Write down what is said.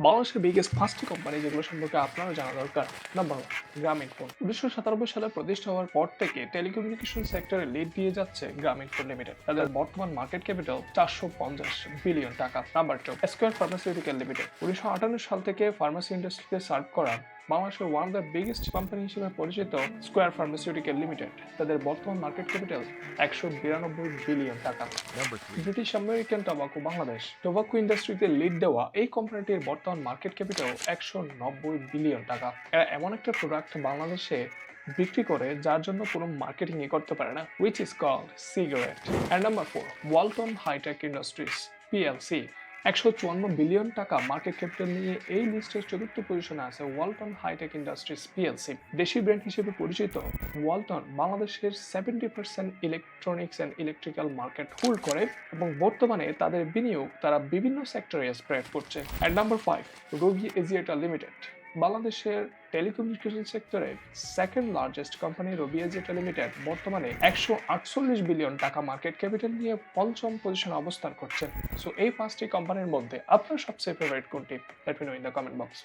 বাংলাদেশের বিগেস্ট ৫টি কোম্পানি যেগুলো সম্পর্কে আপনারও জানা দরকার। নাম্বার ১, গ্রামীণফোন। ১৯৯৭ সালে প্রতিষ্ঠা হওয়ার পর থেকে টেলিকমিউনিকেশন সেক্টরে লিড দিয়ে যাচ্ছে গ্রামীণফোন লিমিটেড। তাদের বর্তমান মার্কেট ক্যাপিটাল ৪৫০ বিলিয়ন টাকা। Number ২, square pharmaceutical limited. ১৯৫৮ সাল থেকে ফার্মাসি ইন্ডাস্ট্রিতে সার্ভ করা বাংলাদেশের one of the biggest company হিসেবে পরিচিত স্কয়ার ফার্মাসিউটিক্যাল লিমিটেড। তাদের বর্তমান মার্কেট ক্যাপিটাল ১৯২ বিলিয়ন টাকা। Number three. British American tobacco Bangladesh. Tobacco ইন্ডাস্ট্রিতে লিড দেওয়া এই কোম্পানিটির বর্তমান মার্কেট ক্যাপিটাল ১৯০ বিলিয়ন টাকা। এরা এমন একটা প্রোডাক্ট বাংলাদেশে বিক্রি করে যার জন্য কোনো মার্কেটিং করতে পারে না, which is called cigarette. And number ৪, Walton hi-tech industries PLC. ১৫৪ billion টাকা মার্কেট ক্যাপিটাল নিয়ে এই লিস্টের চতুর্থ পজিশনে আছে ওয়ালটন হাইটেক ইন্ডাস্ট্রিজ পিএলসি। দেশি ব্র্যান্ড হিসেবে পরিচিত ওয়ালটন বাংলাদেশের 70% electronics and electrical market hold করে এবং বর্তমানে তাদের বিনিয়োগ তারা বিভিন্ন সেক্টরে স্প্রেড করছে। And number ৫, Robi Axiata Limited. বাংলাদেশের টেলিকমিউনিকেশন সেক্টরে second largest company Robi Axiata Limited বর্তমানে ১৪৮ বিলিয়ন টাকা মার্কেট ক্যাপিটাল নিয়ে পঞ্চম পজিশনে অবস্থান করছে। সো এই ৫টি কোম্পানির মধ্যে আপনার সবচেয়ে ফেভারিট কোনটি? Let me no in the comment box.